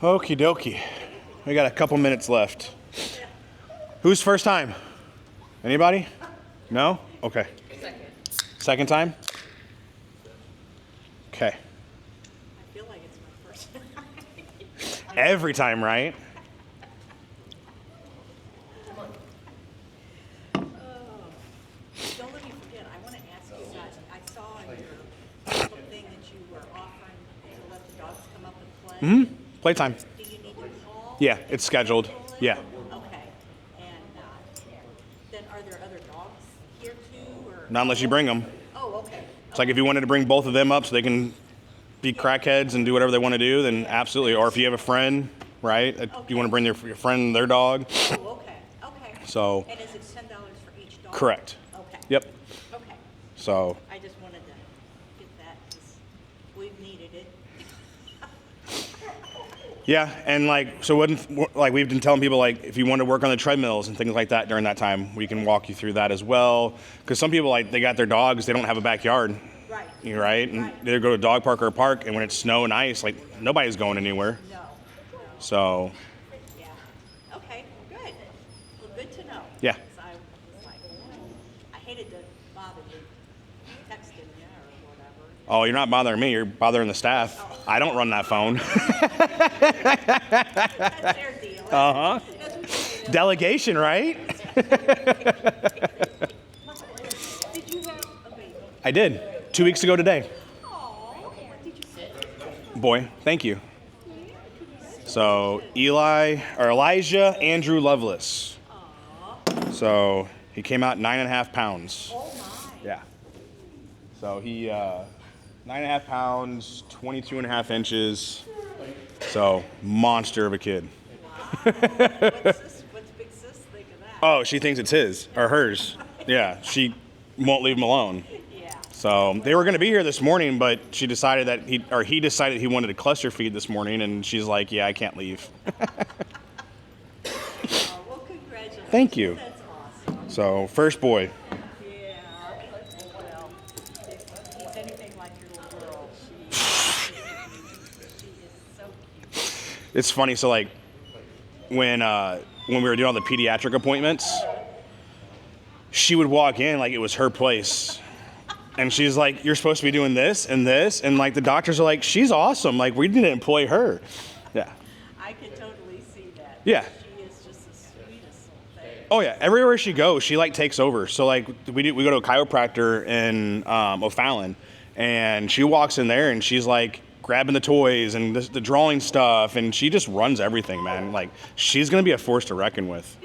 Okie dokie. We got a couple minutes left. Who's first time? Anybody? No? Okay. Second time? Okay. I feel like it's my first time. Every time, right? Don't let me forget, I want to ask you guys, I saw in your little thing that you were offering to let the dogs come up and play. Mm-hmm. Playtime. Do you need to call? Yeah, it's scheduled. Yeah. Okay. And then are there other dogs here too? Or? Not unless you bring them. Oh, okay. It's like if you wanted to bring both of them up so they can be crackheads and do whatever they want to do, then absolutely. Or if you have a friend, right? You want to bring your friend and their dog. Oh, okay. Okay. So. And is it $10 for each dog? Correct. Okay. Yep. Okay. So. I just wanted to get that because we've needed it. Yeah, and we've been telling people, like, if you want to work on the treadmills and things like that during that time, we can walk you through that as well. Because some people, like, they got their dogs, they don't have a backyard. Right. Right? And they either go to a dog park or a park, and when it's snow and ice, like, nobody's going anywhere. No. So. Yeah. Okay, good. Well, good to know. Yeah. 'Cause I was like, I hated to bother you, texting you or whatever. Oh, you're not bothering me, you're bothering the staff. I don't run that phone. That's their deal. Uh-huh. Delegation, right? Did you have a baby? I did. 2 weeks ago today. Aw, did you say? Boy, thank you. So Elijah Andrew Lovelace. So he came out 9.5 pounds. Oh my. Yeah. So he 9.5 pounds, 22.5 inches. So monster of a kid. What's Big Sis think of that? Oh, she thinks it's his or hers. Yeah, she won't leave him alone. Yeah. So they were going to be here this morning, but he decided he wanted a cluster feed this morning, and she's like, "Yeah, I can't leave." Well, congratulations. Thank you. That's awesome. So first boy. Yeah. Well, if he's anything like your little girl, she is so cute. It's funny. So like when we were doing all the pediatric appointments, she would walk in like it was her place. And she's like, "You're supposed to be doing this and this." And like the doctors are like, "She's awesome. Like we didn't employ her." Yeah. I can totally see that. Yeah. She is just the sweetest little thing. Oh yeah. Everywhere she goes, she like takes over. So like we go to a chiropractor in O'Fallon, and she walks in there and she's like grabbing the toys and the drawing stuff, and she just runs everything, man. Like she's gonna be a force to reckon with.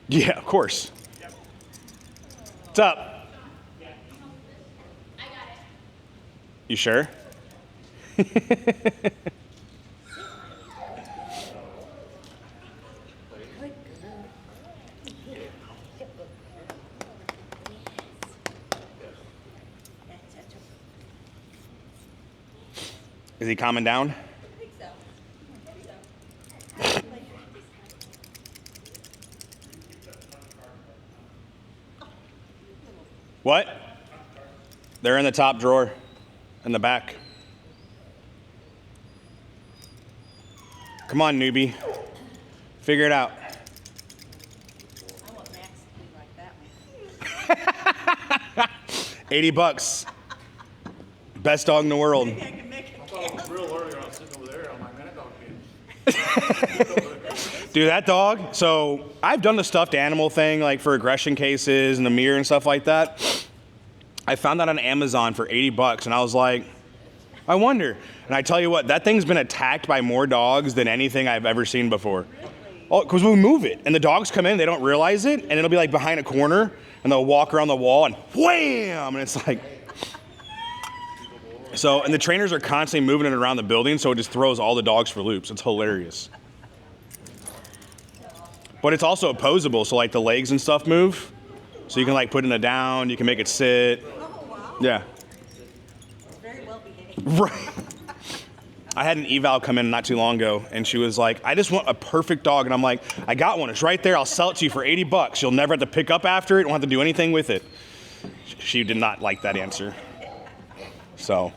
Yeah, of course. What's up? You sure? Is he calming down? I think so. What? They're in the top drawer, in the back. Come on, newbie. Figure it out. I want Max to be like that one. $80. Best dog in the world. I can make it. I thought it was real earlier. I was sitting over there on my minute dog feed. Dude, that dog, so I've done the stuffed animal thing, like for aggression cases and the mirror and stuff like that. I found that on Amazon for $80, and I was like, I wonder. And I tell you what, that thing's been attacked by more dogs than anything I've ever seen before. Oh, because we move it, and the dogs come in, they don't realize it, and it'll be like behind a corner, and they'll walk around the wall, and wham! And it's like, so, and the trainers are constantly moving it around the building, so it just throws all the dogs for loops. It's hilarious. But it's also opposable, so like the legs and stuff move. So you can like put it in a down, you can make it sit. Oh, wow. Yeah. It's very well behaved. Right. I had an eval come in not too long ago, and she was like, "I just want a perfect dog." And I'm like, "I got one. It's right there. I'll sell it to you for $80. You'll never have to pick up after it. Don't have to do anything with it." She did not like that answer. So.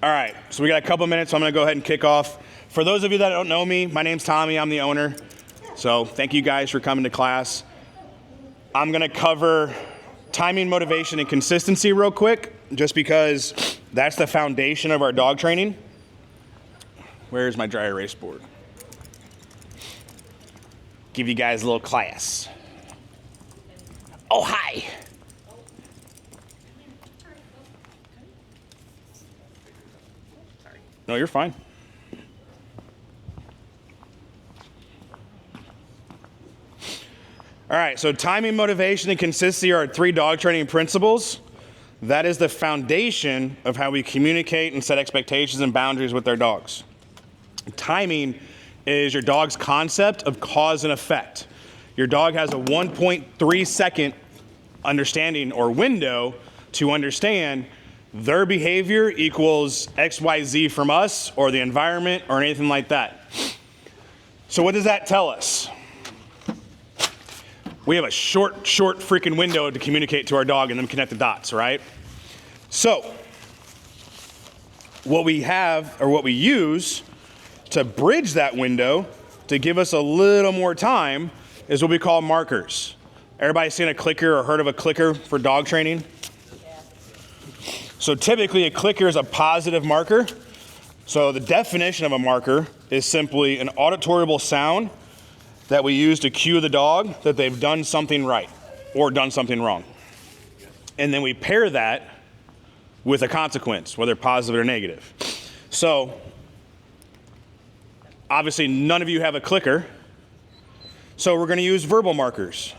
All right, so we got a couple minutes, so I'm gonna go ahead and kick off. For those of you that don't know me, my name's Tommy, I'm the owner. So thank you guys for coming to class. I'm gonna cover timing, motivation, and consistency real quick, just because that's the foundation of our dog training. Where's my dry erase board? Give you guys a little class. Oh, hi. No, you're fine. All right, so timing, motivation, and consistency are 3 dog training principles. That is the foundation of how we communicate and set expectations and boundaries with our dogs. Timing is your dog's concept of cause and effect. Your dog has a 1.3 second understanding or window to understand their behavior equals XYZ from us or the environment or anything like that. So what does that tell us? We have a short freaking window to communicate to our dog and then connect the dots, right? So what we have, or what we use to bridge that window to give us a little more time is what we call markers. Everybody seen a clicker or heard of a clicker for dog training? So typically a clicker is a positive marker. So the definition of a marker is simply an auditorial sound that we use to cue the dog that they've done something right or done something wrong. And then we pair that with a consequence, whether positive or negative. So obviously none of you have a clicker, so we're gonna use verbal markers.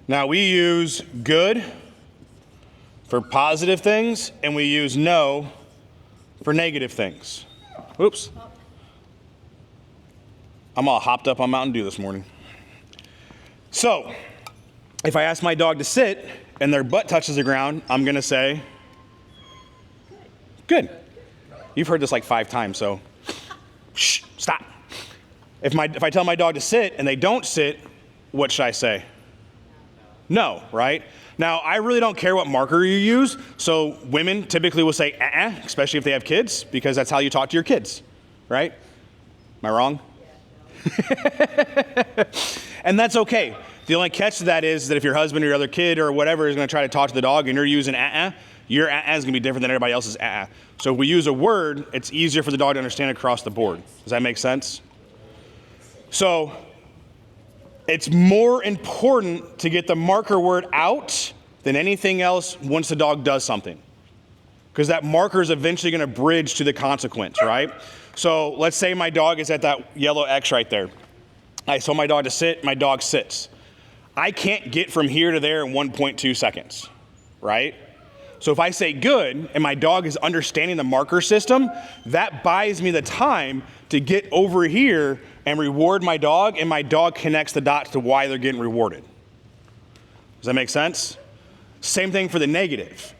Now we use good for positive things and we use no for negative things. Oops. I'm all hopped up on Mountain Dew this morning. So, if I ask my dog to sit and their butt touches the ground, I'm gonna say, good. You've heard this like 5 times, so shh, stop. If I tell my dog to sit and they don't sit, what should I say? No, right? Now, I really don't care what marker you use, so women typically will say especially if they have kids, because that's how you talk to your kids, right? Am I wrong? And that's okay. The only catch to that is that if your husband or your other kid or whatever is gonna try to talk to the dog and you're using your is gonna be different than everybody else's So if we use a word, it's easier for the dog to understand across the board. Does that make sense? So, it's more important to get the marker word out than anything else once the dog does something. Because that marker is eventually gonna bridge to the consequence, right? So let's say my dog is at that yellow X right there. I told my dog to sit, my dog sits. I can't get from here to there in 1.2 seconds, right? So if I say good and my dog is understanding the marker system, that buys me the time to get over here and reward my dog, and my dog connects the dots to why they're getting rewarded. Does that make sense? Same thing for the negative.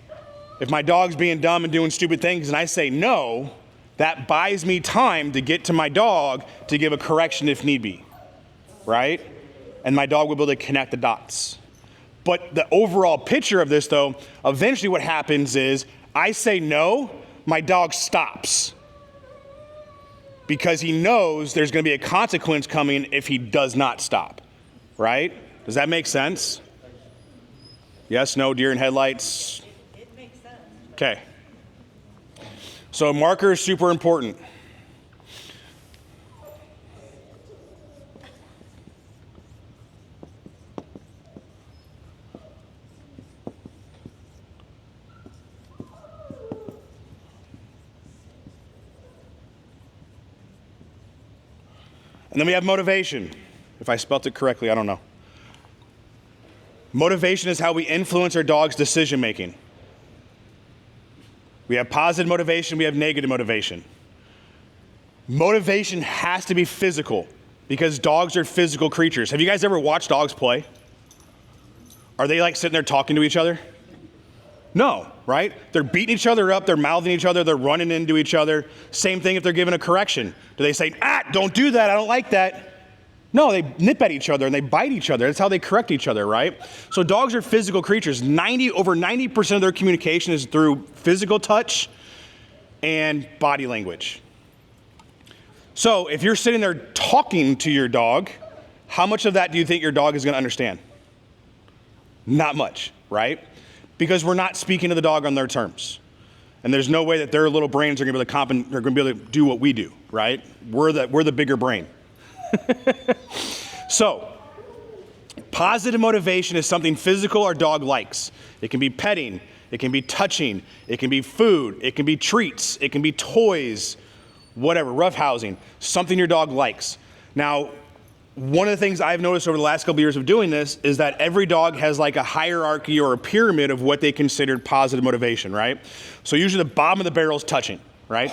If my dog's being dumb and doing stupid things and I say no, that buys me time to get to my dog to give a correction if need be, right? And my dog will be able to connect the dots. But the overall picture of this though, eventually what happens is I say no, my dog stops. Because he knows there's gonna be a consequence coming if he does not stop, right? Does that make sense? Yes, no, deer in headlights? It makes sense. Okay. So marker is super important. And then we have motivation. If I spelt it correctly, I don't know. Motivation is how we influence our dog's decision making. We have positive motivation, we have negative motivation. Motivation has to be physical because dogs are physical creatures. Have you guys ever watched dogs play? Are they like sitting there talking to each other? No, right? They're beating each other up, they're mouthing each other, they're running into each other. Same thing if they're given a correction. Do they say, don't do that, I don't like that? No, they nip at each other and they bite each other. That's how they correct each other, right? So dogs are physical creatures. Over 90% of their communication is through physical touch and body language. So if you're sitting there talking to your dog, how much of that do you think your dog is going to understand? Not much, right? Because we're not speaking to the dog on their terms. And there's no way that their little brains are going to be able to do what we do, right? We're the bigger brain. So, positive motivation is something physical our dog likes. It can be petting, it can be touching, it can be food, it can be treats, it can be toys, whatever, roughhousing, something your dog likes. Now, one of the things I've noticed over the last couple of years of doing this is that every dog has like a hierarchy or a pyramid of what they considered positive motivation, right? So usually the bottom of the barrel is touching, right?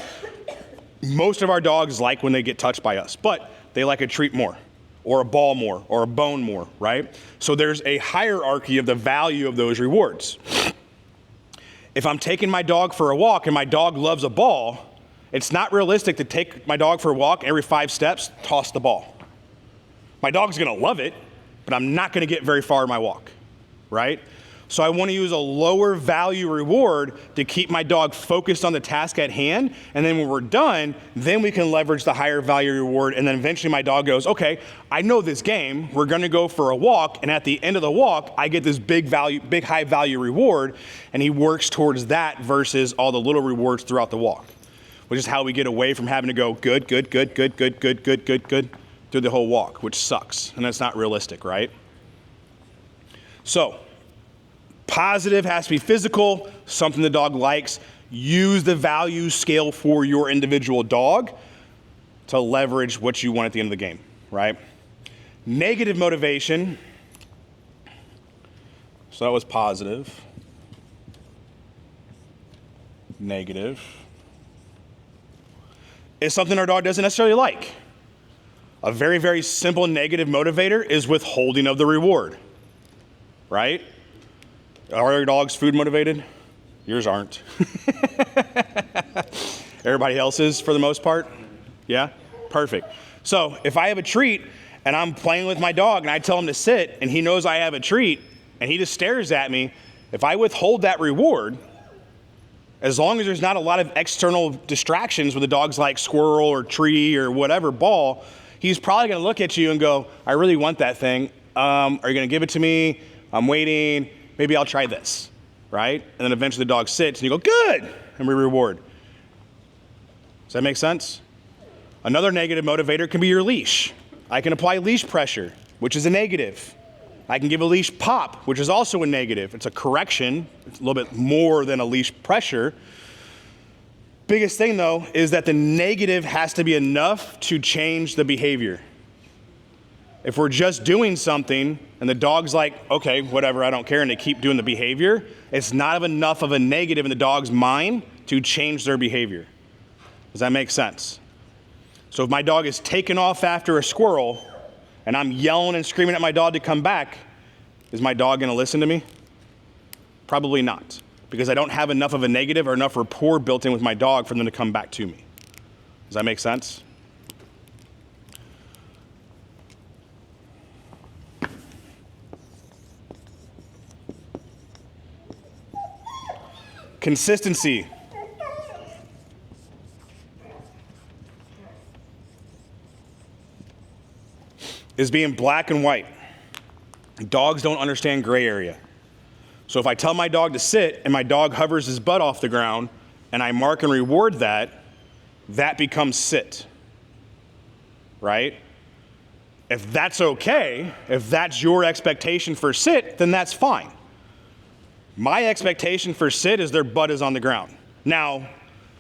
Most of our dogs like when they get touched by us, but they like a treat more, or a ball more, or a bone more, right? So there's a hierarchy of the value of those rewards. If I'm taking my dog for a walk and my dog loves a ball, it's not realistic to take my dog for a walk, every 5 steps, toss the ball. My dog's gonna love it, but I'm not gonna get very far in my walk, right? So I wanna use a lower value reward to keep my dog focused on the task at hand, and then when we're done, then we can leverage the higher value reward, and then eventually my dog goes, okay, I know this game, we're gonna go for a walk, and at the end of the walk, I get this big high value reward, and he works towards that versus all the little rewards throughout the walk, which is how we get away from having to go good through the whole walk, which sucks, and that's not realistic, right? So, positive has to be physical, something the dog likes. Use the value scale for your individual dog to leverage what you want at the end of the game, right? Negative motivation, so that was positive. Negative is something our dog doesn't necessarily like. A very, very simple negative motivator is withholding of the reward, right? Are your dogs food motivated? Yours aren't. Everybody else is for the most part? Yeah? Perfect. So if I have a treat and I'm playing with my dog and I tell him to sit and he knows I have a treat and he just stares at me, if I withhold that reward, as long as there's not a lot of external distractions with the dog's like squirrel or tree or whatever ball, he's probably gonna look at you and go, I really want that thing. Are you gonna give it to me? I'm waiting. Maybe I'll try this, right? And then eventually the dog sits and you go, good, and we reward. Does that make sense? Another negative motivator can be your leash. I can apply leash pressure, which is a negative. I can give a leash pop, which is also a negative. It's a correction. It's a little bit more than a leash pressure. Biggest thing though is that the negative has to be enough to change the behavior. If we're just doing something and the dog's like, okay, whatever, I don't care, and they keep doing the behavior, it's not enough of a negative in the dog's mind to change their behavior. Does that make sense? So if my dog is taking off after a squirrel and I'm yelling and screaming at my dog to come back, is my dog gonna listen to me? Probably not, because I don't have enough of a negative or enough rapport built in with my dog for them to come back to me. Does that make sense? Consistency. Is being black and white. Dogs don't understand gray area. So if I tell my dog to sit and my dog hovers his butt off the ground and I mark and reward that, that becomes sit, right? If that's okay, if that's your expectation for sit, then that's fine. My expectation for sit is their butt is on the ground. Now,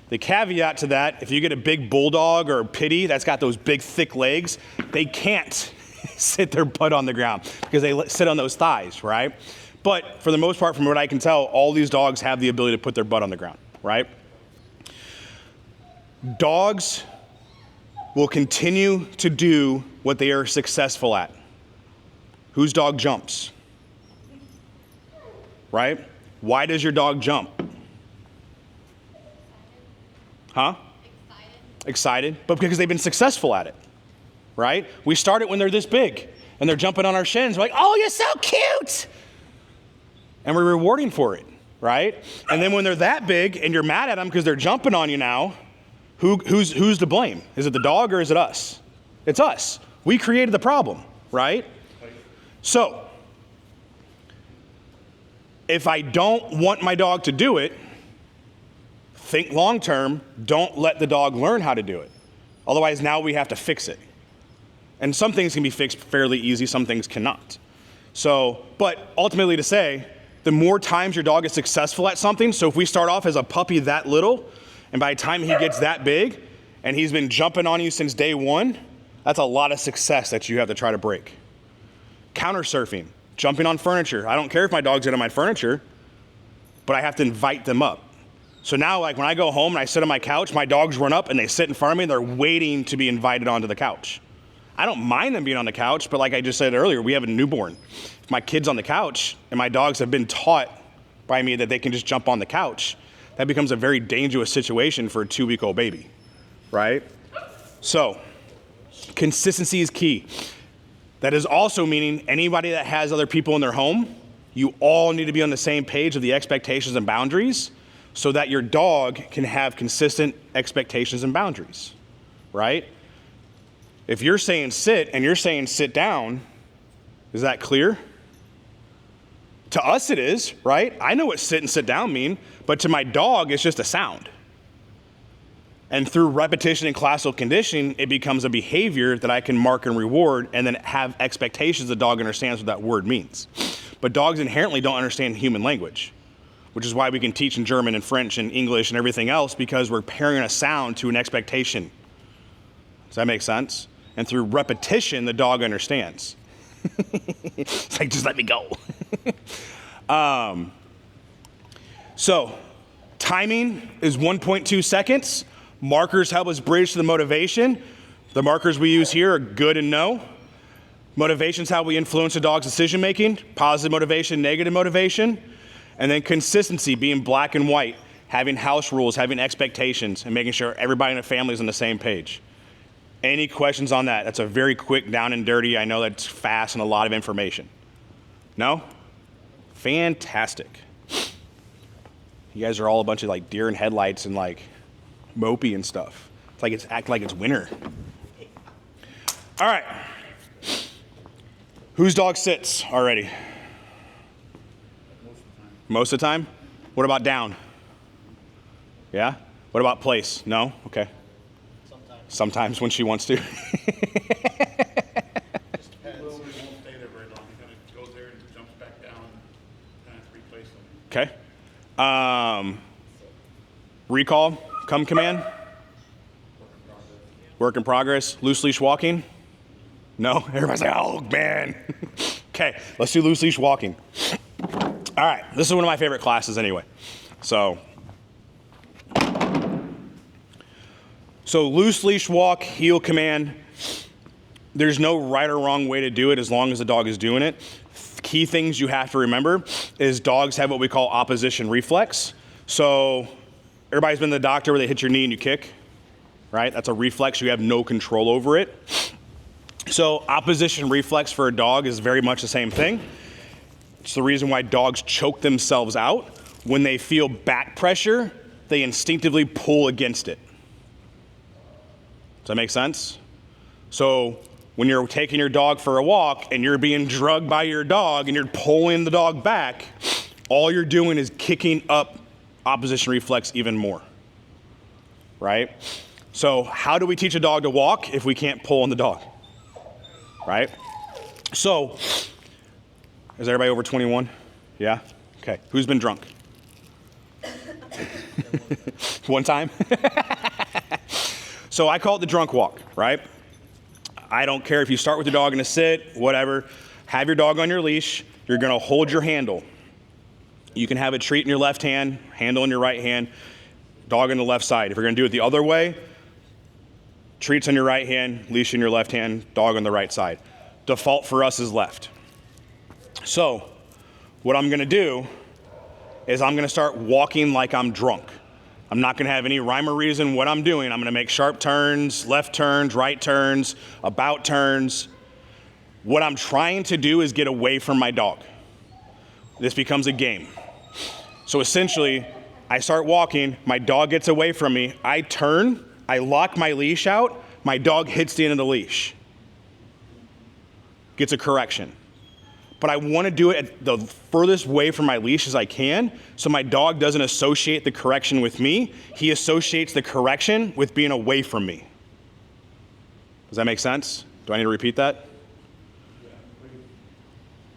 the caveat to that, if you get a big bulldog or a pitty that's got those big thick legs, they can't sit their butt on the ground because they sit on those thighs, right? But for the most part, from what I can tell, all these dogs have the ability to put their butt on the ground, right? Dogs will continue to do what they are successful at. Whose dog jumps? Right? Why does your dog jump? Huh? Excited, but because they've been successful at it, right? We start it when they're this big and they're jumping on our shins. We're like, oh, you're so cute. And we're rewarding for it, right? And then when they're that big and you're mad at them because they're jumping on you now, who's to blame? Is it the dog or is it us? It's us. We created the problem, right? So, if I don't want my dog to do it, think long term, don't let the dog learn how to do it. Otherwise, now we have to fix it. And some things can be fixed fairly easy, some things cannot. So, but ultimately to say, the more times your dog is successful at something, so if we start off as a puppy that little, and by the time he gets that big, and he's been jumping on you since day one, that's a lot of success that you have to try to break. Counter surfing, jumping on furniture. I don't care if my dog's in on my furniture, but I have to invite them up. So now, like when I go home and I sit on my couch, my dogs run up and they sit in front of me and they're waiting to be invited onto the couch. I don't mind them being on the couch, but like I just said earlier, we have a newborn. If my kid's on the couch and my dogs have been taught by me that they can just jump on the couch, that becomes a very dangerous situation for a 2-week-old baby, right? So, consistency is key. That is also meaning anybody that has other people in their home, you all need to be on the same page of the expectations and boundaries so that your dog can have consistent expectations and boundaries, right? If you're saying sit and you're saying sit down, is that clear? To us it is, right? I know what sit and sit down mean, but to my dog it's just a sound. And through repetition and classical conditioning, it becomes a behavior that I can mark and reward and then have expectations the dog understands what that word means. But dogs inherently don't understand human language, which is why we can teach in German and French and English and everything else, because we're pairing a sound to an expectation. Does that make sense? And through repetition, the dog understands. It's like, just let me go. So, timing is 1.2 seconds. Markers help us bridge to the motivation. The markers we use here are good and no. Motivation is how we influence a dog's decision making. Positive motivation, negative motivation. And then consistency, being black and white, having house rules, having expectations, and making sure everybody in the family is on the same page. Any questions on that? That's a very quick down and dirty. I know that's fast and a lot of information. No? Fantastic. You guys are all a bunch of like deer in headlights and like mopey and stuff. It's like act like it's winter. All right. Whose dog sits already? Most of the time? What about down? Yeah? What about place? No? Okay. Sometimes when she wants to. Literally won't stay there very long. He kind of goes there and jumps back down and replace them. Okay. Recall, come command. Work in progress. Loose leash walking. No? Everybody's like, oh man. Okay, let's do loose leash walking. All right, this is one of my favorite classes anyway. So loose leash walk, heel command. There's no right or wrong way to do it as long as the dog is doing it. Key things you have to remember is dogs have what we call opposition reflex. So everybody's been to the doctor where they hit your knee and you kick, right? That's a reflex. You have no control over it. So opposition reflex for a dog is very much the same thing. It's the reason why dogs choke themselves out. When they feel back pressure, they instinctively pull against it. Does that make sense? So when you're taking your dog for a walk and you're being drugged by your dog and you're pulling the dog back, all you're doing is kicking up opposition reflex even more, right? So how do we teach a dog to walk if we can't pull on the dog, right? So, is everybody over 21? Yeah? Okay. Who's been drunk? One time? So I call it the drunk walk, right? I don't care if you start with your dog in a sit, whatever. Have your dog on your leash. You're going to hold your handle. You can have a treat in your left hand, handle in your right hand, dog on the left side. If you're going to do it the other way, treats on your right hand, leash in your left hand, dog on the right side. Default for us is left. So what I'm going to do is I'm gonna start walking like I'm drunk. I'm not gonna have any rhyme or reason what I'm doing. I'm gonna make sharp turns, left turns, right turns, about turns. What I'm trying to do is get away from my dog. This becomes a game. So essentially, I start walking, my dog gets away from me, I turn, I lock my leash out, my dog hits the end of the leash. Gets a correction. But I want to do it at the furthest way from my leash as I can, so my dog doesn't associate the correction with me. He associates the correction with being away from me. Does that make sense? Do I need to repeat that?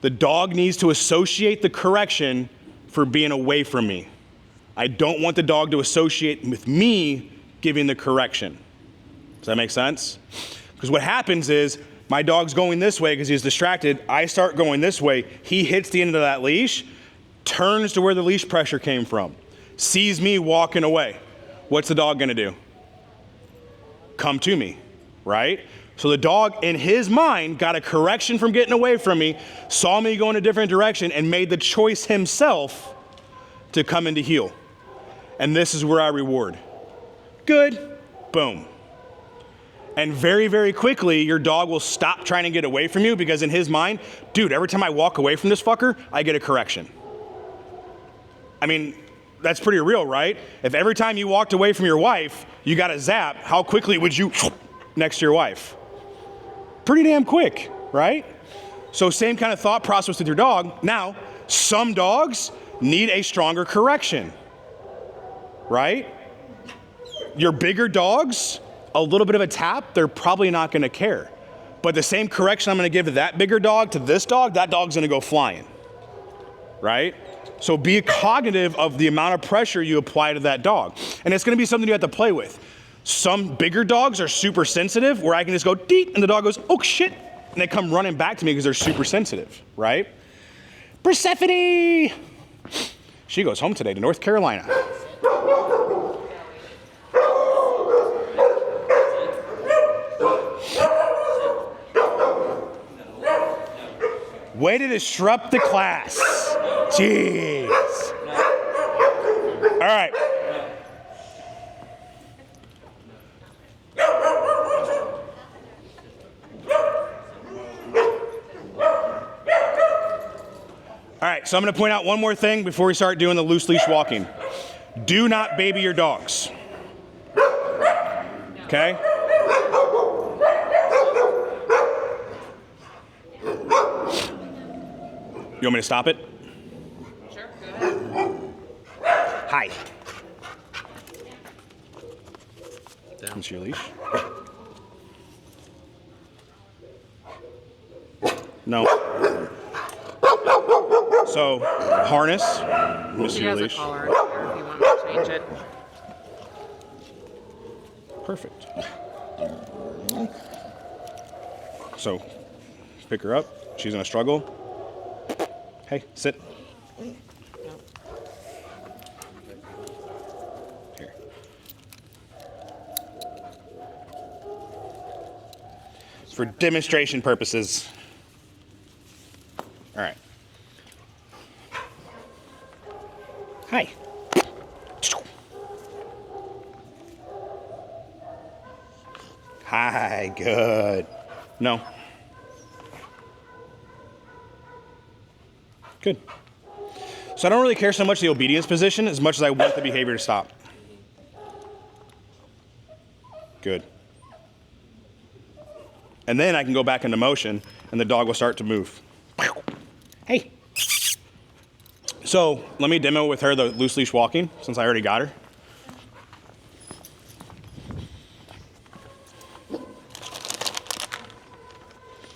The dog needs to associate the correction for being away from me. I don't want the dog to associate with me giving the correction. Does that make sense? Because what happens is, my dog's going this way because he's distracted. I start going this way. He hits the end of that leash, turns to where the leash pressure came from, sees me walking away. What's the dog gonna do? Come to me, right? So the dog, in his mind, got a correction from getting away from me, saw me go in a different direction, and made the choice himself to come into heel. And this is where I reward. Good, boom. And very, very quickly, your dog will stop trying to get away from you because in his mind, dude, every time I walk away from this fucker, I get a correction. I mean, that's pretty real, right? If every time you walked away from your wife, you got a zap, how quickly would you next to your wife? Pretty damn quick, right? So same kind of thought process with your dog. Now, some dogs need a stronger correction, right? Your bigger dogs, a little bit of a tap, they're probably not gonna care. But the same correction I'm gonna give to that bigger dog, to this dog, that dog's gonna go flying, right? So be cognitive of the amount of pressure you apply to that dog. And it's gonna be something you have to play with. Some bigger dogs are super sensitive where I can just go deet and the dog goes, oh shit, and they come running back to me because they're super sensitive, right? Persephone! She goes home today to North Carolina. Way to disrupt the class. Jeez. All right. All right, so I'm going to point out one more thing before we start doing the loose leash walking. Do not baby your dogs. Okay? You want me to stop it? Sure, go ahead. Hi. Comes your leash. No. So, harness, miss He your has a leash. collar in here if you want me to change it. Perfect. So, pick her up. She's gonna struggle. Hey, sit. Here. It's for demonstration purposes. All right. Hi. Hi, good. No. Good. So I don't really care so much the obedience position as much as I want the behavior to stop. Good. And then I can go back into motion and the dog will start to move. Hey. So let me demo with her the loose leash walking since I already got her.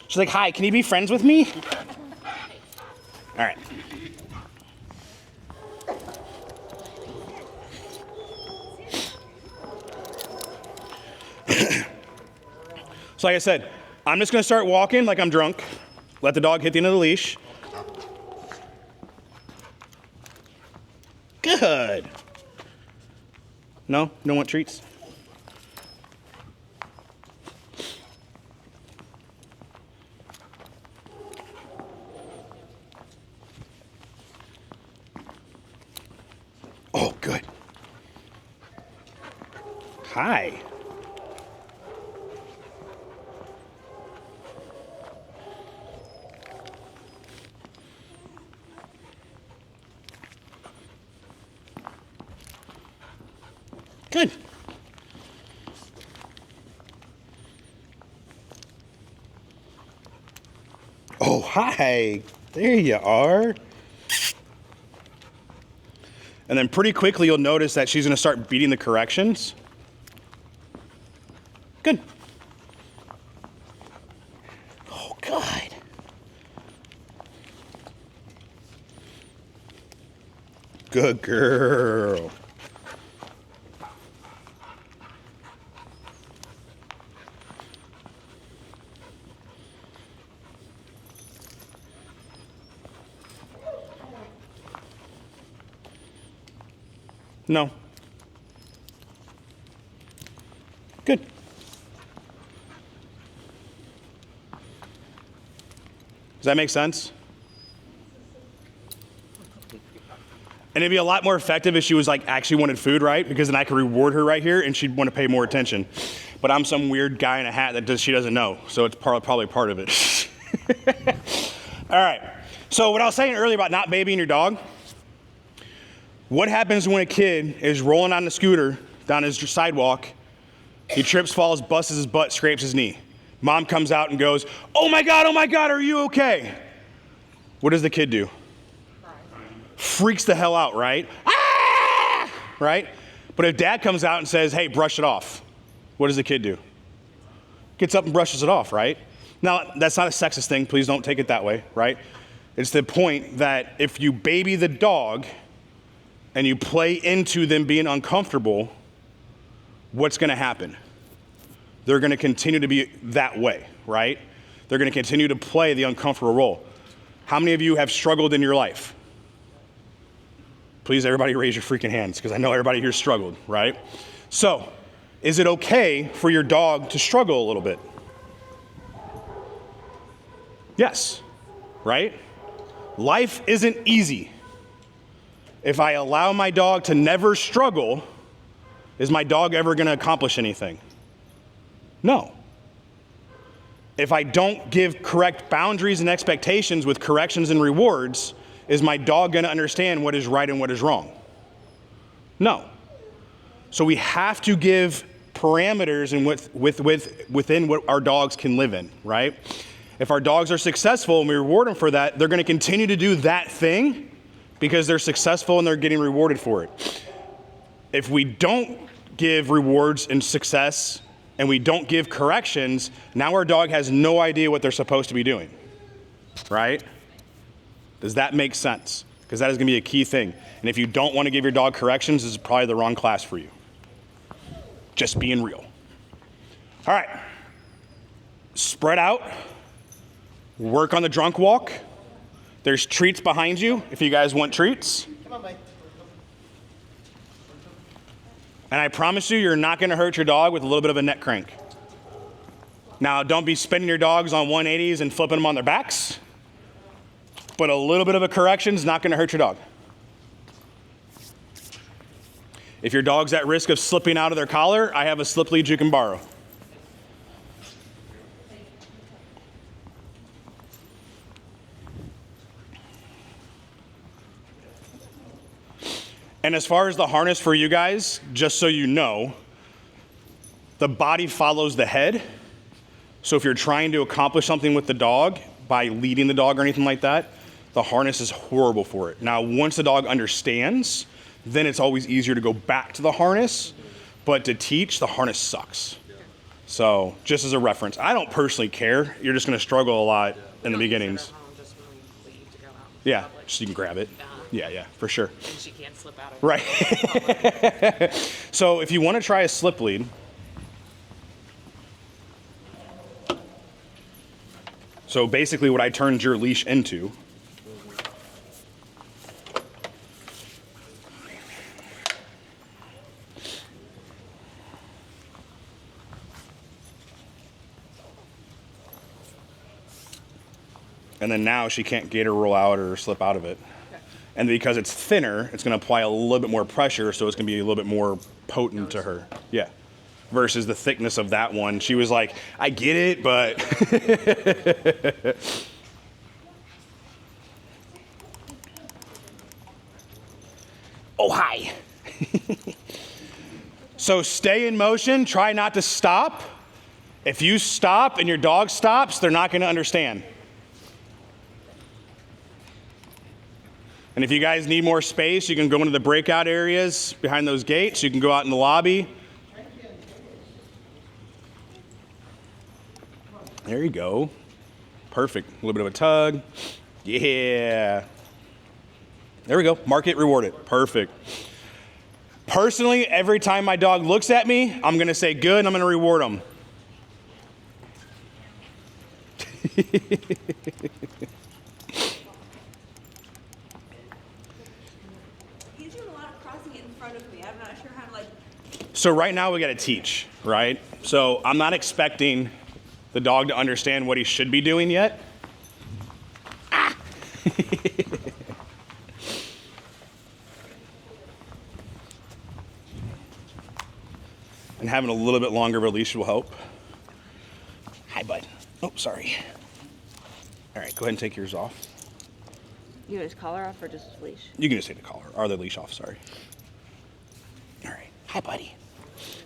She's like, hi, can you be friends with me? All right. So like I said, I'm just gonna start walking like I'm drunk. Let the dog hit the end of the leash. Good. No? You don't want treats? hi. Good. Oh, hi. There you are. And then pretty quickly you'll notice that she's going to start beating the corrections. Good. Oh, God. Good girl. No. Good. Does that make sense? And it'd be a lot more effective if she was like actually wanted food, right? Because then I could reward her right here and she'd want to pay more attention. But I'm some weird guy in a hat that she doesn't know. So it's probably part of it. All right. So what I was saying earlier about not babying your dog. What happens when a kid is rolling on the scooter down his sidewalk, he trips, falls, busts his butt, scrapes his knee. Mom comes out and goes, oh my God, are you okay? What does the kid do? Freaks the hell out, right? Ah! Right? But if dad comes out and says, hey, brush it off, what does the kid do? Gets up and brushes it off, right? Now, that's not a sexist thing. Please don't take it that way, right? It's the point that if you baby the dog and you play into them being uncomfortable, what's gonna happen? They're gonna continue to be that way, right? They're gonna continue to play the uncomfortable role. How many of you have struggled in your life? Please, everybody raise your freaking hands, because I know everybody here struggled, right? So, is it okay for your dog to struggle a little bit? Yes, right? Life isn't easy. If I allow my dog to never struggle, is my dog ever going to accomplish anything? No. If I don't give correct boundaries and expectations with corrections and rewards, is my dog going to understand what is right and what is wrong? No. So we have to give parameters and within what our dogs can live in, right? If our dogs are successful and we reward them for that, they're going to continue to do that thing because they're successful and they're getting rewarded for it. If we don't give rewards and success and we don't give corrections, now our dog has no idea what they're supposed to be doing, right? Does that make sense? Because that is going to be a key thing. And if you don't want to give your dog corrections, this is probably the wrong class for you. Just being real. All right. Spread out. Work on the drunk walk. There's treats behind you if you guys want treats. Come on, Mike. And I promise you, you're not going to hurt your dog with a little bit of a neck crank. Now, don't be spinning your dogs on 180s and flipping them on their backs. But a little bit of a correction is not going to hurt your dog. If your dog's at risk of slipping out of their collar, I have a slip lead you can borrow. And as far as the harness for you guys, just so you know, the body follows the head. So if you're trying to accomplish something with the dog by leading the dog or anything like that, the harness is horrible for it. Now, once the dog understands, then it's always easier to go back to the harness. But to teach, the harness sucks. So just as a reference, I don't personally care. You're just going to struggle a lot in the beginnings. Just when we leave to go out. Yeah, just you can grab it. Yeah, for sure. And she can't slip out of it. Right. So if you want to try a slip lead, so basically what I turned your leash into, and then now she can't gate or roll out or slip out of it. And because it's thinner, it's going to apply a little bit more pressure, so it's going to be a little bit more potent to her. Yeah. versus the thickness of that one. She was like, I get it, but. Oh, hi. So stay in motion, try not to stop. If you stop and your dog stops, they're not going to understand. And if you guys need more space, you can go into the breakout areas behind those gates. You can go out in the lobby. There you go. Perfect. A little bit of a tug. Yeah. There we go. Mark it, reward it. Perfect. Personally, every time my dog looks at me, I'm going to say good and I'm going to reward him. He's doing a lot of crossing it in front of me. I'm not sure how to like. So right now we got to teach, right? So I'm not expecting the dog to understand what he should be doing yet. Ah. And having a little bit longer of a leash will help. Hi, bud. Oh, sorry. All right, go ahead and take yours off. You want his collar off or just his leash? You can just take the collar, or the leash off, sorry. All right. Hi, buddy.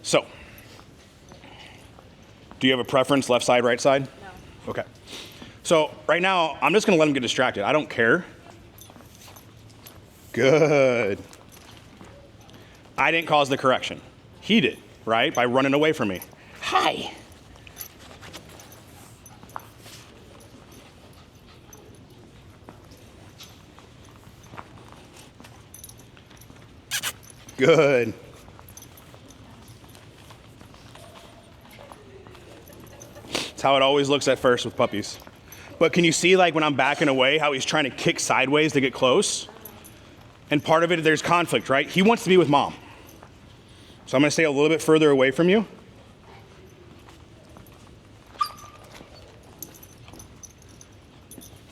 So, do you have a preference, left side, right side? No. Okay. So, right now, I'm just going to let him get distracted. I don't care. Good. I didn't cause the correction. He did, right? By running away from me. Hi. Good. It's how it always looks at first with puppies. But can you see, like, when I'm backing away, how he's trying to kick sideways to get close? And part of it, there's conflict, right? He wants to be with mom. So I'm going to stay a little bit further away from you.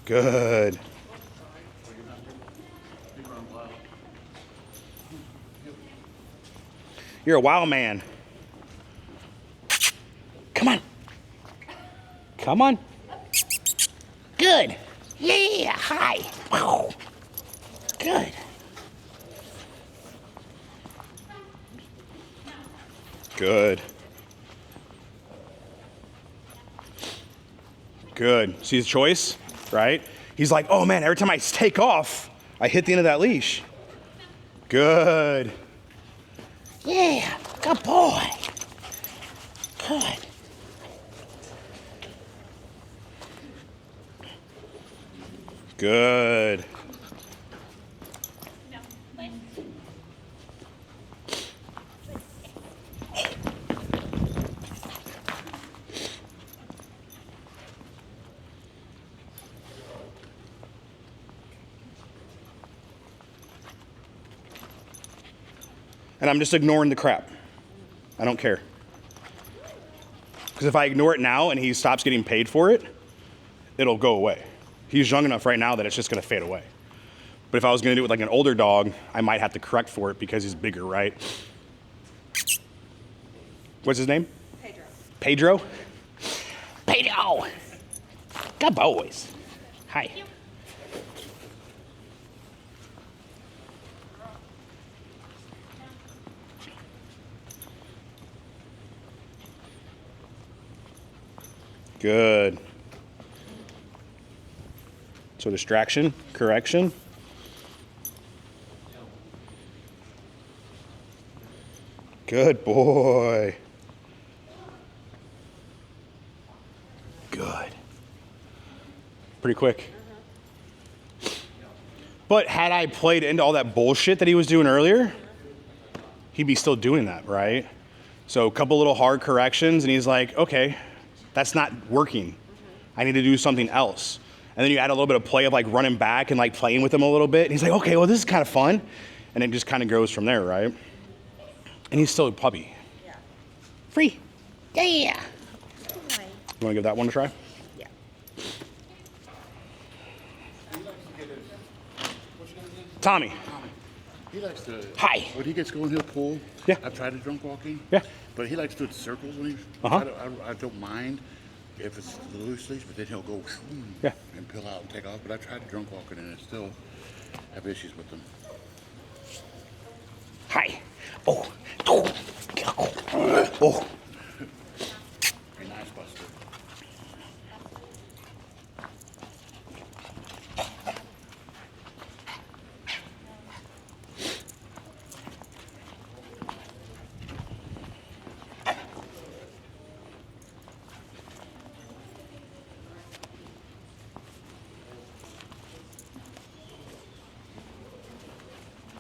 Good. You're a wild man. Come on. Come on. Good. Yeah, hi. Wow. Good. Good. Good. See the choice, right? He's like, oh man, every time I take off, I hit the end of that leash. Good. Yeah, good boy. Good. Good. And I'm just ignoring the crap. I don't care. Because if I ignore it now and he stops getting paid for it, it'll go away. He's young enough right now that it's just going to fade away. But if I was going to do it with like an older dog, I might have to correct for it because he's bigger, right? What's his name? Pedro. Pedro? Pedro! Good boys. Hi. Good. So distraction, correction. Good boy. Good. Pretty quick. But had I played into all that bullshit that he was doing earlier, he'd be still doing that, right? So a couple little hard corrections and he's like, okay, that's not working. I need to do something else. And then you add a little bit of play of like running back and like playing with him a little bit. And he's like, okay, well, this is kind of fun. And it just kind of goes from there, right? And he's still a puppy. Yeah. Free. Yeah. You Hi. want to give that one a try? Yeah. Tommy. He likes to. Hi. When he gets going, he'll pull. Yeah. I've tried the drunk walking. Yeah. But he likes to do it circles when he's. Uh-huh. I don't mind if it's the loose leash, but then he'll go Yeah. and peel out and take off. But I tried the drunk walking and I still have issues with them. Hi. Oh. Oh. Oh. Be nice, Buster.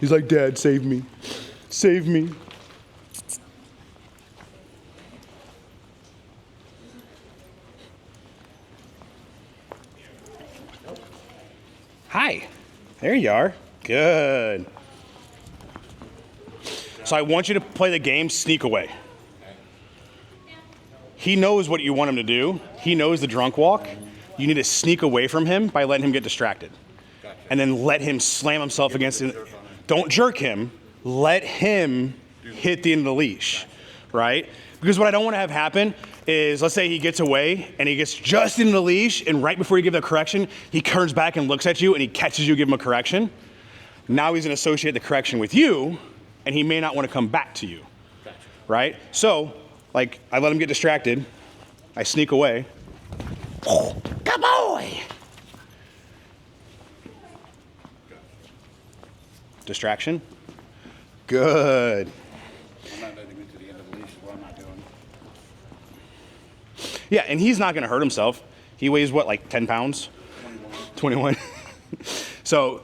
He's like, Dad, save me. Save me. Hi. There you are. Good. So I want you to play the game sneak away. He knows what you want him to do. He knows the drunk walk. You need to sneak away from him by letting him get distracted. And then let him slam himself against it. Don't jerk him. Let him hit the end of the leash, right? Because what I don't want to have happen is, let's say he gets away and he gets just into the leash, and right before you give the correction, he turns back and looks at you and he catches you, give him a correction. Now he's going to associate the correction with you, and he may not want to come back to you, right? So, like, I let him get distracted. I sneak away. Oh, good boy! Distraction. Good. I'm not letting him into the end of the leash. What I'm not doing. Yeah, and he's not going to hurt himself. He weighs what, like 10 pounds? 21. So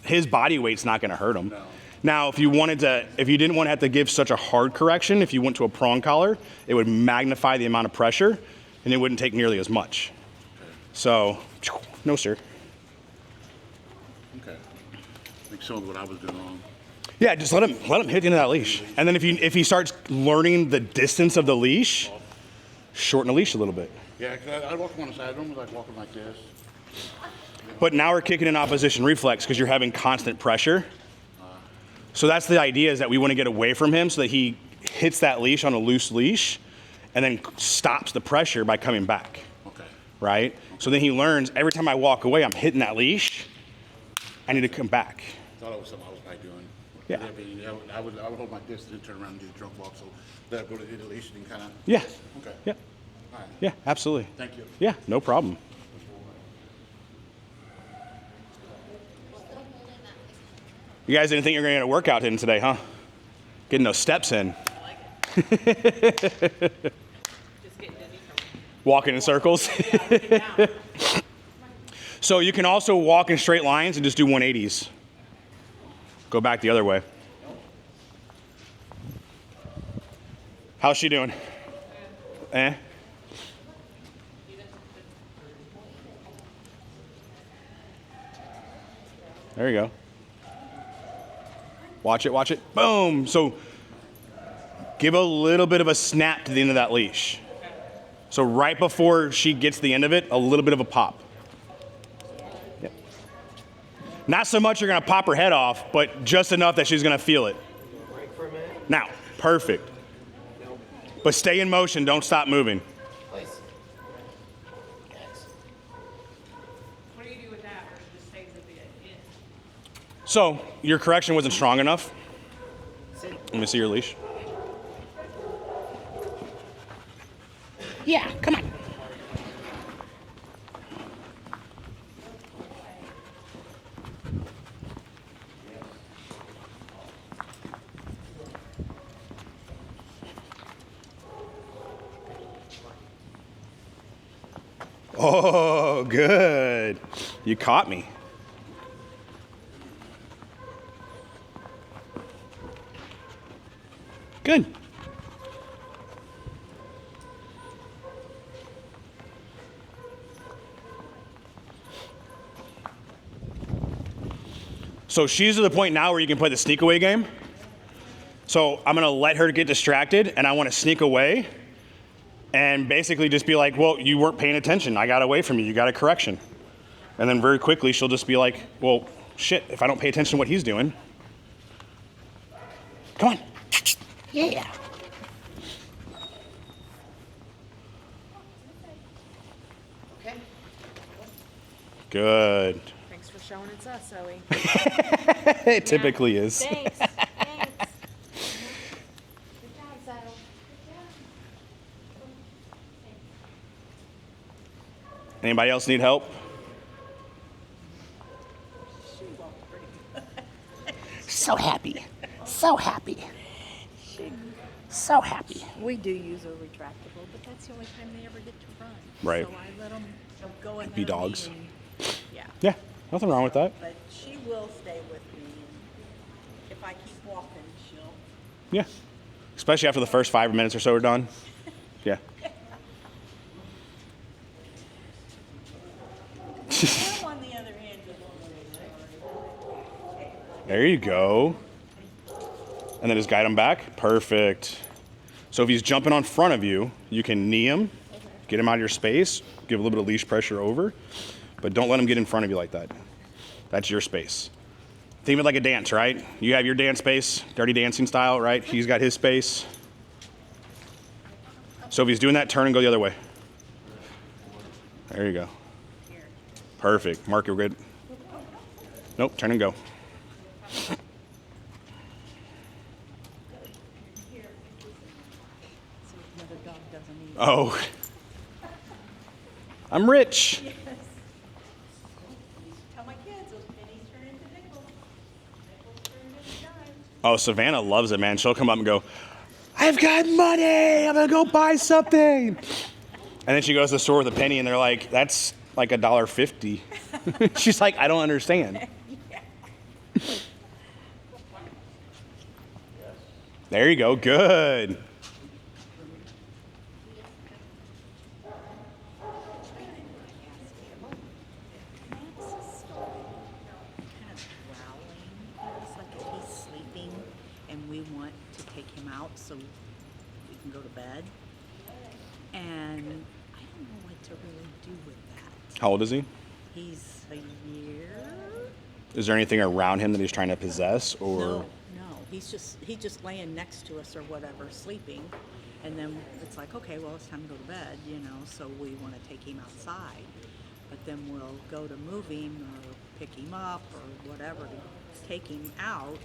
his body weight's not going to hurt him. No. Now, if you didn't want to have to give such a hard correction, if you went to a prong collar, it would magnify the amount of pressure, and it wouldn't take nearly as much. So, no, sir. Okay. Like showing what I was doing wrong. Yeah, just let him hit the end of that leash, and then if he starts learning the distance of the leash, shorten the leash a little bit. Yeah, because I walk on the side. I don't like walking like this. But now we're kicking in opposition reflex because you're having constant pressure. So that's the idea, is that we want to get away from him so that he hits that leash on a loose leash and then stops the pressure by coming back, Okay. right? So then he learns, every time I walk away, I'm hitting that leash. I need to come back. Thought it was something I was probably doing. Yeah. I would hold my distance and turn around and do the drunk walk. So that I go to the leash and kind of. Yeah, Okay. yeah, All right. yeah, absolutely. Thank you. Yeah, no problem. You guys didn't think you were going to get a workout in today, huh? Getting those steps in. Just getting dizzy from Walking in circles. looking down. So you can also walk in straight lines and just do 180s. Go back the other way. How's she doing? Eh? There you go. Watch it, watch it. Boom. So give a little bit of a snap to the end of that leash. So right before she gets to the end of it, a little bit of a pop. Yep. Not so much you're going to pop her head off, but just enough that she's going to feel it. Now, perfect. But stay in motion, don't stop moving. What do you do with that, or it just stays at the end? So your correction wasn't strong enough. Let me see your leash. Yeah, come on. Oh, good. You caught me. Good. So she's to the point now where you can play the sneak away game. So I'm gonna let her get distracted and I wanna sneak away and basically just be like, well, you weren't paying attention. I got away from you, you got a correction. And then very quickly she'll just be like, well, shit, if I don't pay attention to what he's doing, Come on. Yeah. Okay. Good. Thanks for showing it's us, Zoe. It typically is. Thanks. Thanks. Good job, Saddle. Good job. Anybody else need help? So happy. So happy. So happy. We do use a retractable, but that's the only time they ever get to run. Right. So I let them go ahead Be of dogs. me and- yeah. Yeah, nothing wrong with that. But she will stay with me. And if I keep walking, she'll. Yeah. Especially after the first 5 minutes or so are done. Yeah. Him, on the other hand, There you go. And then just guide him back. Perfect. So if he's jumping on front of you, you can knee him, get him out of your space, give a little bit of leash pressure over, but don't let him get in front of you like that. That's your space. Think of it like a dance, right? You have your dance space, Dirty Dancing style, right? He's got his space. So if he's doing that, turn and go the other way. There you go. Perfect. Mark, you're good. Nope, turn and go. another dog doesn't eat. Oh. I'm rich. Tell my kids, those pennies turn into nickels. Nickels turn into dimes. Oh, Savannah loves it, man. She'll come up and go, I've got money. I'm going to go buy something. And then she goes to the store with a penny, and they're like, that's like $1.50. She's like, I don't understand. There you go. Good. Max is kind of growling. It's like if he's sleeping and we want to take him out so we can go to bed. And I don't know what to really do with that. How old is he? He's a year. Is there anything around him that he's trying to possess? Or No. He's just laying next to us or whatever, sleeping. And then it's like, okay, well, it's time to go to bed, so we want to take him outside. But then we'll go to move him or pick him up or whatever to take him out,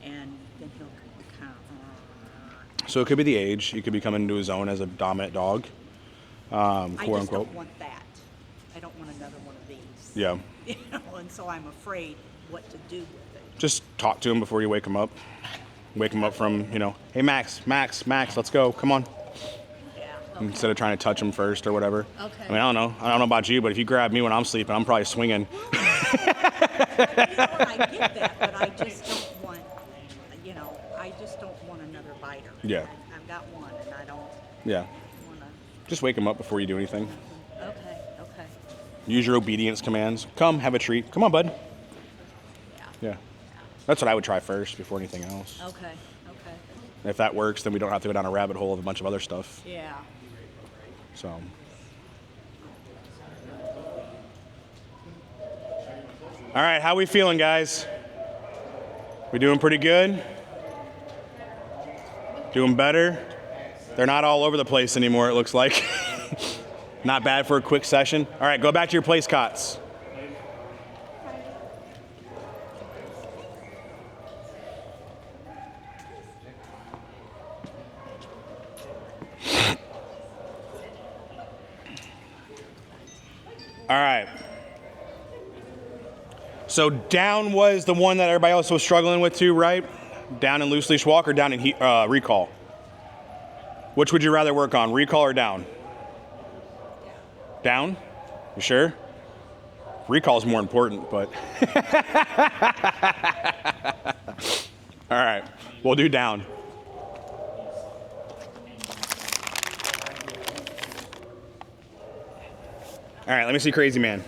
and then he'll kind of. So it could be the age. He could be coming into his own as a dominant dog, I quote just unquote. don't want that. I don't want another one of these. Yeah. And so I'm afraid what to do with it. Just talk to him before you wake him up. Wake him up from, hey, Max, let's go. Come on. Yeah. Instead of trying to touch him first or whatever. Okay. I mean, I don't know about you, but if you grab me when I'm sleeping, I'm probably swinging. I get that, but I just don't want, I just don't want another biter. Yeah. I've got one, and I don't Yeah. want to. Just wake him up before you do anything. Okay. Use your obedience commands. Come, have a treat. Come on, bud. Yeah. That's what I would try first before anything else. Okay. And if that works, then we don't have to go down a rabbit hole of a bunch of other stuff. Yeah. So. All right, how we feeling, guys? We doing pretty good? Doing better? They're not all over the place anymore, it looks like. Not bad for a quick session. All right, go back to your place cots. All right. So down was the one that everybody else was struggling with too, right? Down in loose leash walk or down in recall? Which would you rather work on, recall or down? Down? You sure? Recall is more important, but. All right, we'll do down. All right, let me see Crazy Man.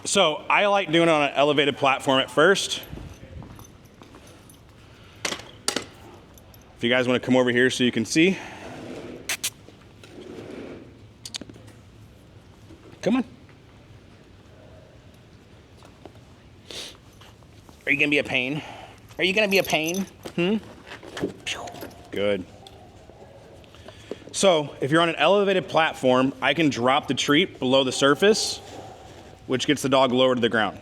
So I like doing it on an elevated platform at first. If you guys want to come over here so you can see. Come on. Are you gonna be a pain? Are you gonna be a pain? Good. So if you're on an elevated platform, I can drop the treat below the surface, which gets the dog lower to the ground.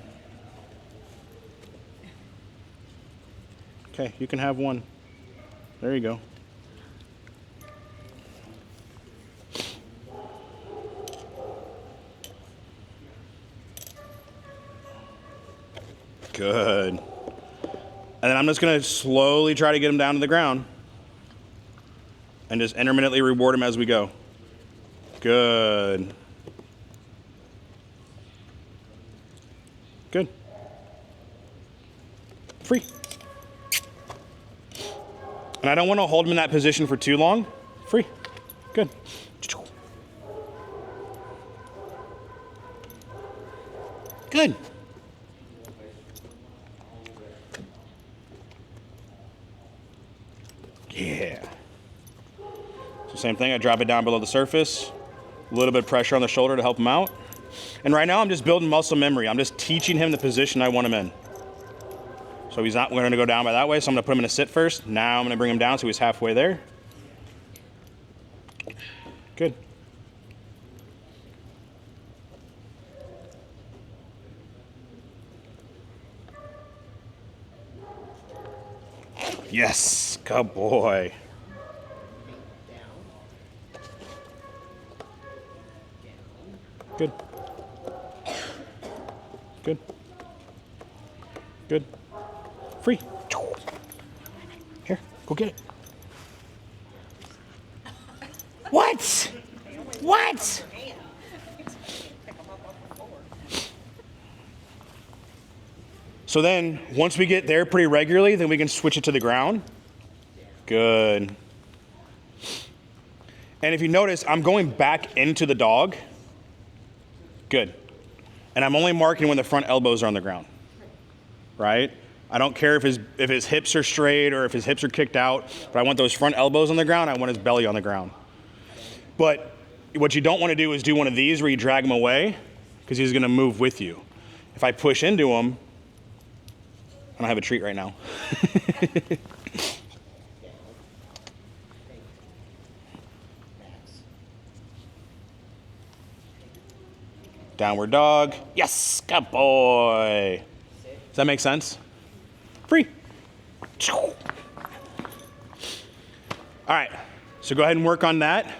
Okay, you can have one. There you go. Good. And then I'm just gonna slowly try to get him down to the ground and just intermittently reward him as we go. Good. Good. Free. And I don't want to hold him in that position for too long. Free. Good. Good. Yeah. So same thing, I drop it down below the surface. A little bit of pressure on the shoulder to help him out. And right now I'm just building muscle memory. I'm just teaching him the position I want him in. So he's not going to go down by that way, so I'm going to put him in a sit first. Now I'm going to bring him down so he's halfway there. Good. Yes, good boy. Good. Good. Good. Free. Here, go get it. What? What? So then, once we get there pretty regularly, then we can switch it to the ground. Good. And if you notice, I'm going back into the dog. Good. And I'm only marking when the front elbows are on the ground. Right? I don't care if his hips are straight or if his hips are kicked out, but I want those front elbows on the ground. I want his belly on the ground. But what you don't want to do is do one of these where you drag him away, because he's going to move with you. If I push into him, I don't have a treat right now. Downward dog. Yes, good boy. Does that make sense? Free. All right, so go ahead and work on that.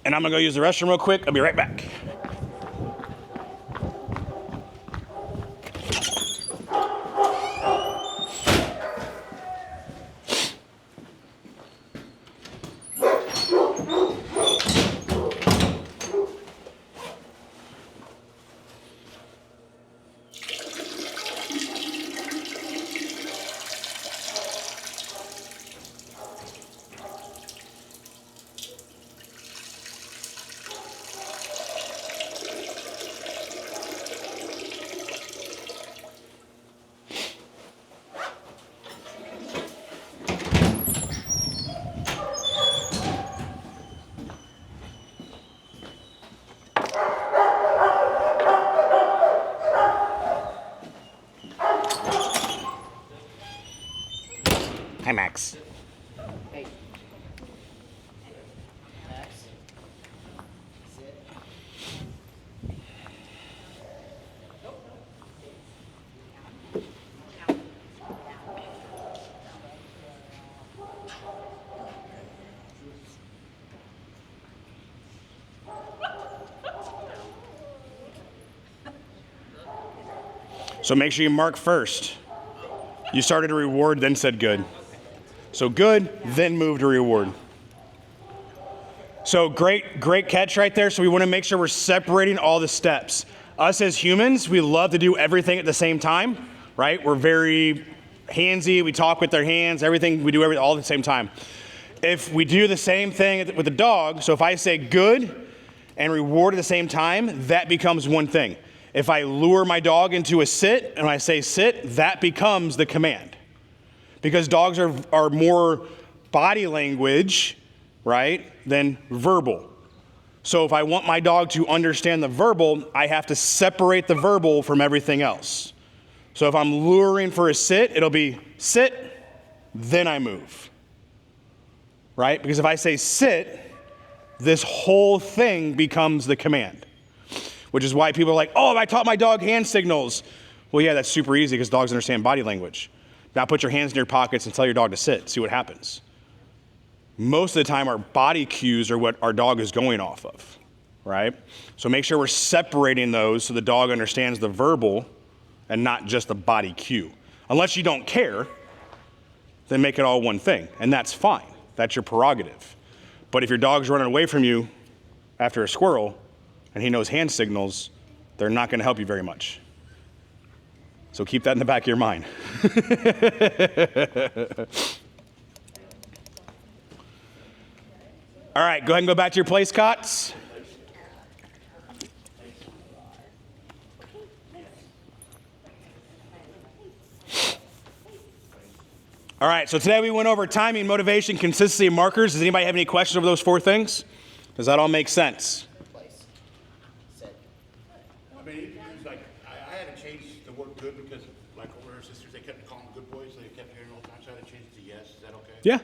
And I'm gonna go use the restroom real quick. I'll be right back. Hi, Max. Hey. Max. Sit. So make sure you mark first. You started a reward, then said good. So good, then move to reward. So great catch right there. So we want to make sure we're separating all the steps. Us as humans, we love to do everything at the same time, right? We're very handsy. We talk with our hands, everything, we do everything all at the same time. If we do the same thing with the dog, so if I say good, and reward at the same time, that becomes one thing. If I lure my dog into a sit and I say sit, that becomes the command. Because dogs are more body language, right, than verbal. So if I want my dog to understand the verbal, I have to separate the verbal from everything else. So if I'm luring for a sit, it'll be sit, then I move, right? Because if I say sit, this whole thing becomes the command, which is why people are like, oh, I taught my dog hand signals. Well, yeah, that's super easy because dogs understand body language. Now put your hands in your pockets and tell your dog to sit, see what happens. Most of the time, our body cues are what our dog is going off of, right? So make sure we're separating those so the dog understands the verbal and not just the body cue. Unless you don't care, then make it all one thing, and that's fine. That's your prerogative. But if your dog's running away from you after a squirrel and he knows hand signals, they're not going to help you very much. So keep that in the back of your mind. All right, go ahead and go back to your place cots. All right, so today we went over timing, motivation, consistency, and markers. Does anybody have any questions over those 4 things? Does that all make sense? Place. Sit. I mean, you can use like, I had to change the word good because like over her sisters, they kept calling them good boys. They kept hearing all the time, so I had to change it to yes. Is that okay? Yeah.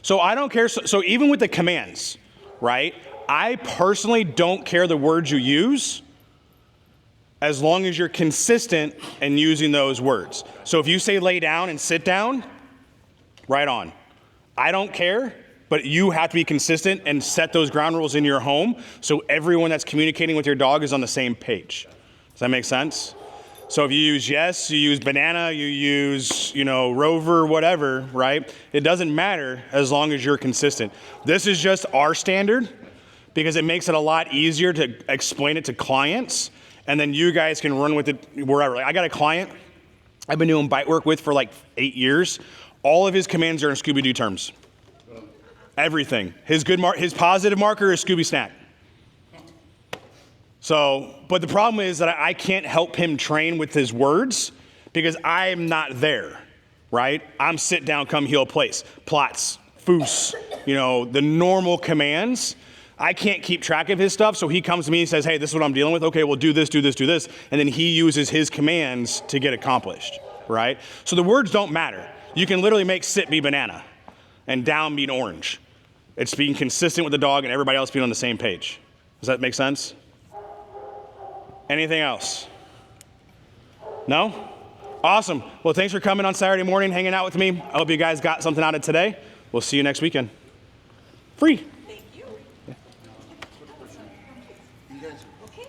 So I don't care. So even with the commands, right? I personally don't care the words you use as long as you're consistent in using those words. So if you say lay down and sit down, right on. I don't care, but you have to be consistent and set those ground rules in your home so everyone that's communicating with your dog is on the same page. Does that make sense? So if you use yes, you use banana, you use, rover, whatever, right? It doesn't matter as long as you're consistent. This is just our standard because it makes it a lot easier to explain it to clients, and then you guys can run with it wherever. Like I got a client I've been doing bite work with for like 8 years. All of his commands are in Scooby-Doo terms. Everything. His positive marker is Scooby Snack. So, but the problem is that I can't help him train with his words because I'm not there, right? I'm sit down, come heel, place, plots, foos, the normal commands. I can't keep track of his stuff, so he comes to me and says, hey, this is what I'm dealing with. Okay, well, do this, do this, do this. And then he uses his commands to get accomplished, right? So the words don't matter. You can literally make sit be banana and down be orange. It's being consistent with the dog and everybody else being on the same page. Does that make sense? Anything else? No? Awesome. Well, thanks for coming on Saturday morning, hanging out with me. I hope you guys got something out of today. We'll see you next weekend. Free. Thank you. You guys Okay.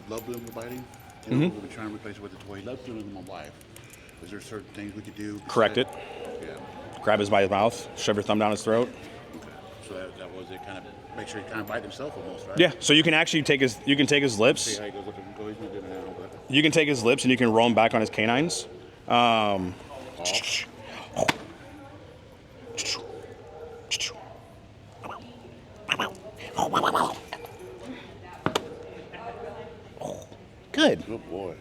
love doing the biting? We'll be trying to replace it with a toy. He loves doing it with my wife. Is there certain things we could do? Correct it. Yeah. Grab his by his mouth, shove your thumb down his throat. Okay. So that was it. Kind of make sure he kind of bite himself almost, right? Yeah, so you can actually take his lips. See how he goes up and go. He's not doing it now, but You can take his lips and you can roll him back on his canines. Good. good boy.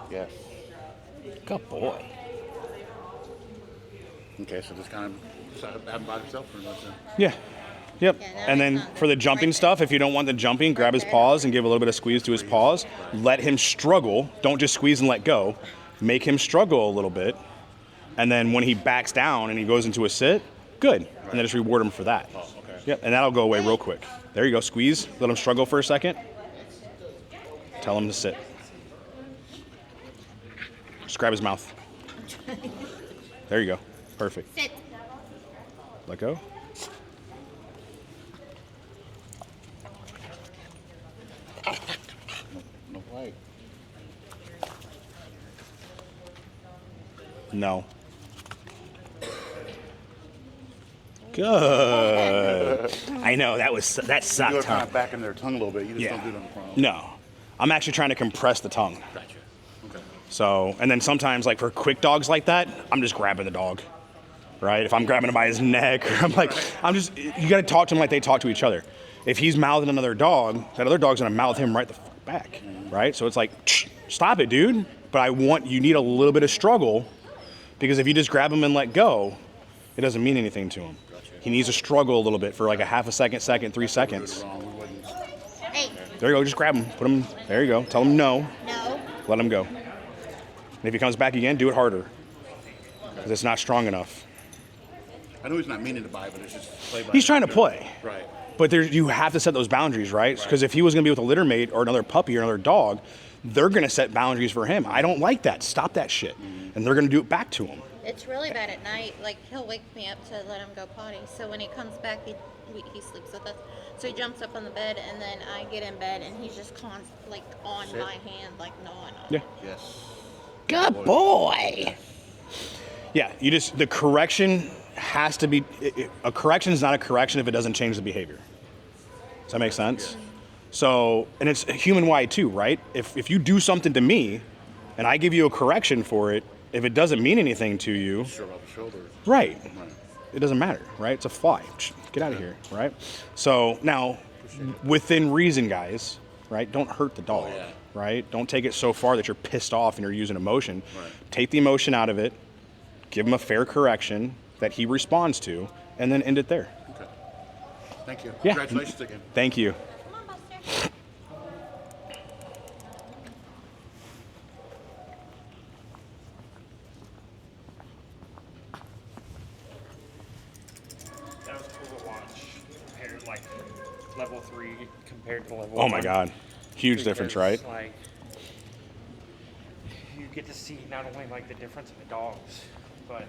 Yes. Good boy. Okay, so just kind of have him by himself pretty much then. Yeah. Yep. Yeah, no, And it's then not. for the jumping Right stuff, if you don't want the jumping, grab his paws and give a little bit of squeeze to his paws. Let him struggle. Don't just squeeze and let go. Make him struggle a little bit. And then when he backs down and he goes into a sit, good. And then just reward him for that. Oh, okay. Yep. And that'll go away real quick. There you go. Squeeze. Let him struggle for a second. Tell him to sit. Just grab his mouth. There you go. Perfect. Sit. Let go. No fight. No. Good. I know that You're sucked, kind huh? of backing their tongue a little bit. You just Yeah. don't do it on the front. No, I'm actually trying to compress the tongue. Gotcha. Okay. So, and then sometimes, like for quick dogs like that, I'm just grabbing the dog. right? If I'm grabbing him by his neck, or I'm like, you got to talk to him like they talk to each other. If he's mouthing another dog, that other dog's gonna mouth him right the fuck back, right? So it's like, stop it, dude. But you need a little bit of struggle, because if you just grab him and let go, it doesn't mean anything to him. He needs to struggle a little bit for like a half a second, 3 seconds. Hey, There you go, just grab him, put him, there you go. Tell him no, no. let him go. And if he comes back again, do it harder, because it's not strong enough. I know he's not meaning to bite, but it's just play by. He's trying to play. Right. But you have to set those boundaries, right? Because if he was going to be with a litter mate or another puppy or another dog, they're going to set boundaries for him. I don't like that. Stop that shit. And they're going to do it back to him. It's really bad at night. Like, he'll wake me up to let him go potty. So when he comes back, he sleeps with us. So he jumps up on the bed, and then I get in bed, and he's just on my hand, like gnawing on. Yeah. Yes. Good boy. Yeah, the correction has to be, a correction is not a correction if it doesn't change the behavior. Does that make sense? So, and it's human-wide too, right? If you do something to me, and I give you a correction for it, if it doesn't mean anything to you, Shrug off the shoulders. right, it doesn't matter, right? It's a fly. Get out of here, right? So now, within reason, guys, right? Don't hurt the dog, right? Don't take it so far that you're pissed off and you're using emotion. Right. Take the emotion out of it, give him a fair correction that he responds to, and then end it there. Okay. Thank you. Yeah. Congratulations again. Thank you. Come on, Buster. That was cool to watch. Compared like level 3 compared to level Oh my 1. God. Huge difference, right? Because, like, you get to see not only like the difference in the dogs, but